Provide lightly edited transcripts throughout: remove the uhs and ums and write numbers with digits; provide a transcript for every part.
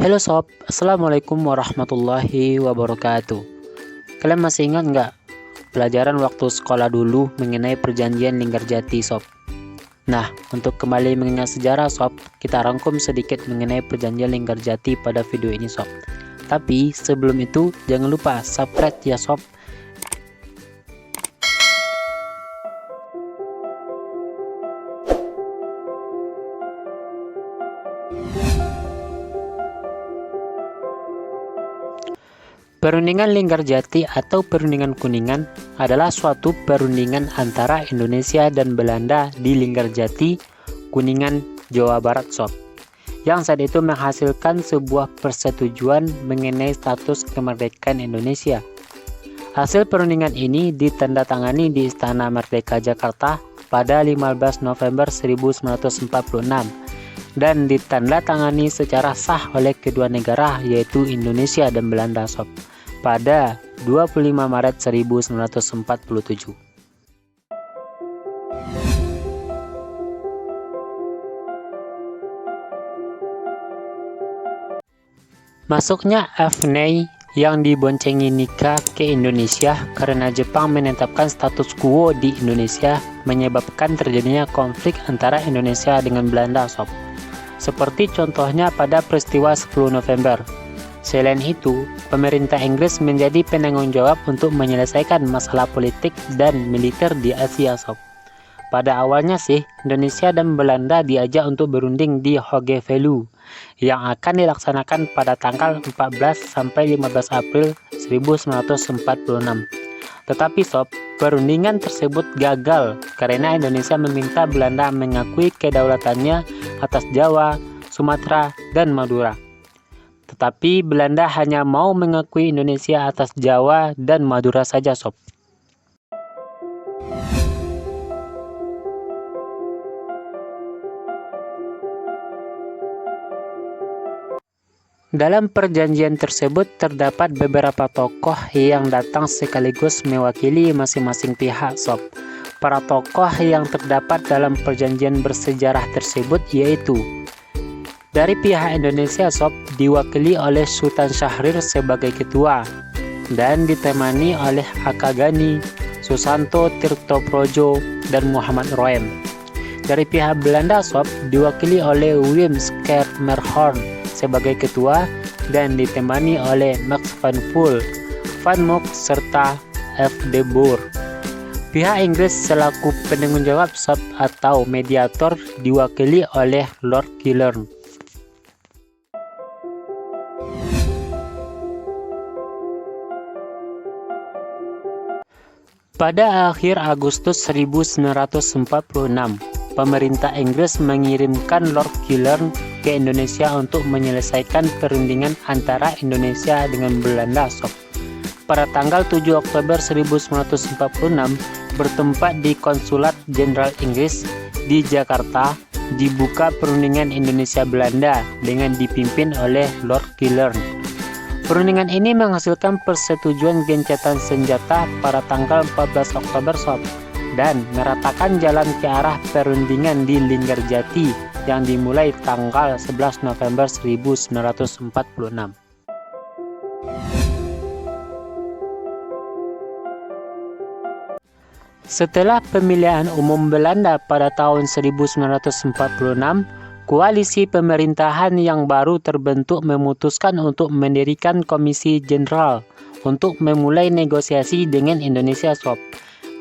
Halo sob, Assalamualaikum warahmatullahi wabarakatuh. Kalian masih ingat nggak pelajaran waktu sekolah dulu mengenai perjanjian Linggarjati sob? Nah, untuk kembali mengingat sejarah sob, kita rangkum sedikit mengenai perjanjian Linggarjati pada video ini sob. Tapi sebelum itu, jangan lupa subscribe ya sob. Perundingan Linggarjati atau Perundingan Kuningan adalah suatu perundingan antara Indonesia dan Belanda di Linggarjati, Kuningan, Jawa Barat sob, yang saat itu menghasilkan sebuah persetujuan mengenai status kemerdekaan Indonesia. Hasil perundingan ini ditandatangani di Istana Merdeka Jakarta pada 15 November 1946 dan ditandatangani secara sah oleh kedua negara yaitu Indonesia dan Belanda sob pada 25 Maret 1947. Masuknya Afnei yang diboncengi Nika ke Indonesia karena Jepang menetapkan status quo di Indonesia menyebabkan terjadinya konflik antara Indonesia dengan Belanda sob. Seperti contohnya pada peristiwa 10 November. Selain itu, pemerintah Inggris menjadi penanggung jawab untuk menyelesaikan masalah politik dan militer di Asia sob. Pada awalnya sih, Indonesia dan Belanda diajak untuk berunding di Hoge-Veluwe yang akan dilaksanakan pada tanggal 14 sampai 15 April 1946. Tetapi sob, perundingan tersebut gagal karena Indonesia meminta Belanda mengakui kedaulatannya atas Jawa, Sumatera, dan Madura. Tetapi Belanda hanya mau mengakui Indonesia atas Jawa dan Madura saja sob. Dalam perjanjian tersebut terdapat beberapa tokoh yang datang sekaligus mewakili masing-masing pihak sob. Para tokoh yang terdapat dalam perjanjian bersejarah tersebut yaitu dari pihak Indonesia sob diwakili oleh Sultan Syahrir sebagai ketua dan ditemani oleh Akagani, Susanto Tirtoprojo, dan Muhammad Roem. Dari pihak Belanda sob diwakili oleh Wim Schermerhorn sebagai ketua dan ditemani oleh Max van Poel, Van Mook, serta F. de Boer. Pihak Inggris selaku penanggung jawab sob atau mediator diwakili oleh Lord Killern. Pada akhir Agustus 1946, pemerintah Inggris mengirimkan Lord Killern ke Indonesia untuk menyelesaikan perundingan antara Indonesia dengan Belanda sob. Pada tanggal 7 Oktober 1946, bertempat di Konsulat Jenderal Inggris di Jakarta, dibuka perundingan Indonesia-Belanda dengan dipimpin oleh Lord Killern. Perundingan ini menghasilkan persetujuan gencatan senjata pada tanggal 14 Oktober sob dan meratakan jalan ke arah perundingan di Linggarjati yang dimulai tanggal 11 November 1946. Setelah pemilihan umum Belanda pada tahun 1946, koalisi pemerintahan yang baru terbentuk memutuskan untuk mendirikan Komisi Jenderal untuk memulai negosiasi dengan Indonesia sob.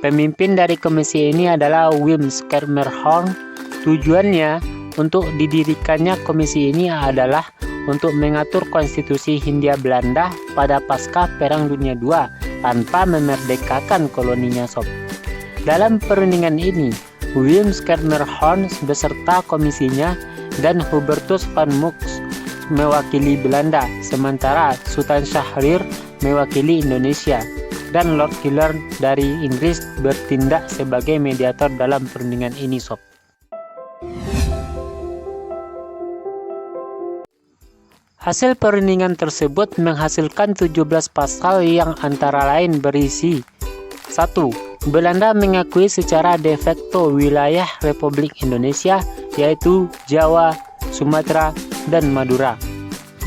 Pemimpin dari komisi ini adalah Wim Schermerhorn. Tujuannya untuk didirikannya komisi ini adalah untuk mengatur konstitusi Hindia Belanda pada pasca Perang Dunia II tanpa memerdekakan koloninya sob. Dalam perundingan ini, Wim Schermerhorn beserta komisinya dan Hubertus van Mook mewakili Belanda, sementara Sultan Syahrir mewakili Indonesia, dan Lord Killern dari Inggris bertindak sebagai mediator dalam perundingan ini sob. Hasil perundingan tersebut menghasilkan 17 pasal yang antara lain berisi 1. Belanda mengakui secara de facto wilayah Republik Indonesia yaitu Jawa, Sumatera, dan Madura.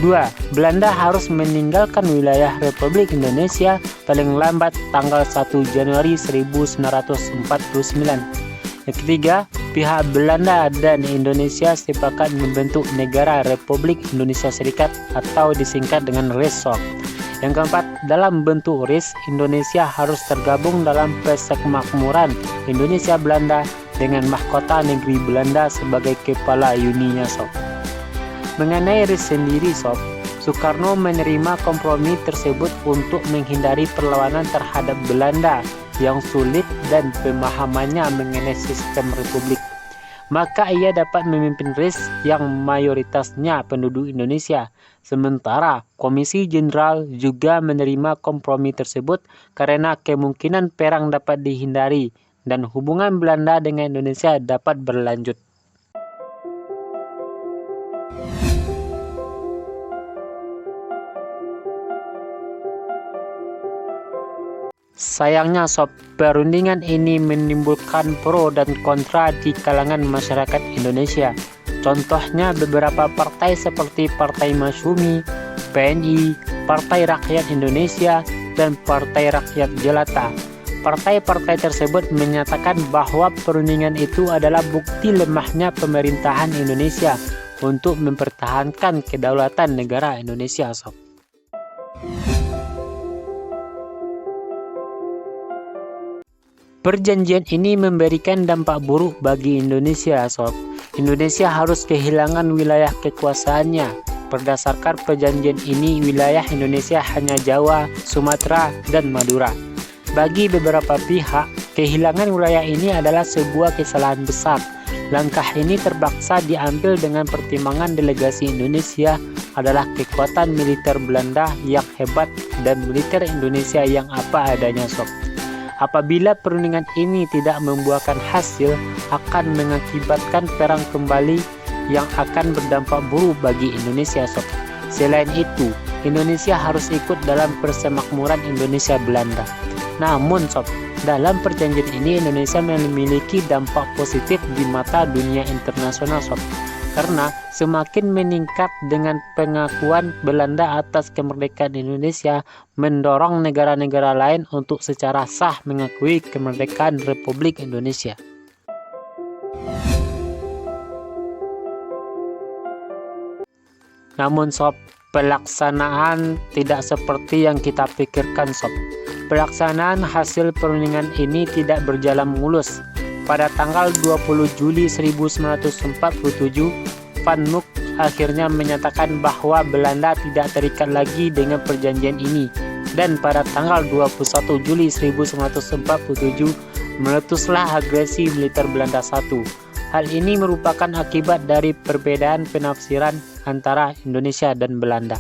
2. Belanda harus meninggalkan wilayah Republik Indonesia paling lambat tanggal 1 Januari 1949. Yang ketiga, pihak Belanda dan Indonesia sepakat membentuk negara Republik Indonesia Serikat atau disingkat dengan RIS-SOP. Yang keempat, dalam bentuk RIS, Indonesia harus tergabung dalam Persemakmuran Indonesia Belanda dengan mahkota negeri Belanda sebagai kepala Uninya SOP. Mengenai RIS sendiri SOP, Soekarno menerima kompromi tersebut untuk menghindari perlawanan terhadap Belanda yang sulit dan pemahamannya mengenai sistem republik. Maka ia dapat memimpin RIS yang mayoritasnya penduduk Indonesia. Sementara Komisi Jenderal juga menerima kompromi tersebut karena kemungkinan perang dapat dihindari dan hubungan Belanda dengan Indonesia dapat berlanjut. Sayangnya SOP, perundingan ini menimbulkan pro dan kontra di kalangan masyarakat Indonesia. Contohnya beberapa partai seperti Partai Masyumi, PNI, Partai Rakyat Indonesia, dan Partai Rakyat Jelata. Partai-partai tersebut menyatakan bahwa perundingan itu adalah bukti lemahnya pemerintahan Indonesia untuk mempertahankan kedaulatan negara Indonesia SOP. Perjanjian ini memberikan dampak buruk bagi Indonesia SOP. Indonesia harus kehilangan wilayah kekuasaannya. Berdasarkan perjanjian ini, wilayah Indonesia hanya Jawa, Sumatera, dan Madura. Bagi beberapa pihak, kehilangan wilayah ini adalah sebuah kesalahan besar. Langkah ini terpaksa diambil dengan pertimbangan delegasi Indonesia adalah kekuatan militer Belanda yang hebat dan militer Indonesia yang apa adanya SOP. Apabila perundingan ini tidak membuahkan hasil, akan mengakibatkan perang kembali yang akan berdampak buruk bagi Indonesia SOP. Selain itu, Indonesia harus ikut dalam Persemakmuran Indonesia Belanda. Namun SOP, dalam perjanjian ini Indonesia memiliki dampak positif di mata dunia internasional SOP. Karena semakin meningkat dengan pengakuan Belanda atas kemerdekaan Indonesia, mendorong negara-negara lain untuk secara sah mengakui kemerdekaan Republik Indonesia. Namun SOP, pelaksanaan tidak seperti yang kita pikirkan SOP. Pelaksanaan hasil perundingan ini tidak berjalan mulus. Pada tanggal 20 Juli 1947, Van Mook akhirnya menyatakan bahwa Belanda tidak terikat lagi dengan perjanjian ini. Dan pada tanggal 21 Juli 1947, meletuslah agresi militer Belanda I. Hal ini merupakan akibat dari perbedaan penafsiran antara Indonesia dan Belanda.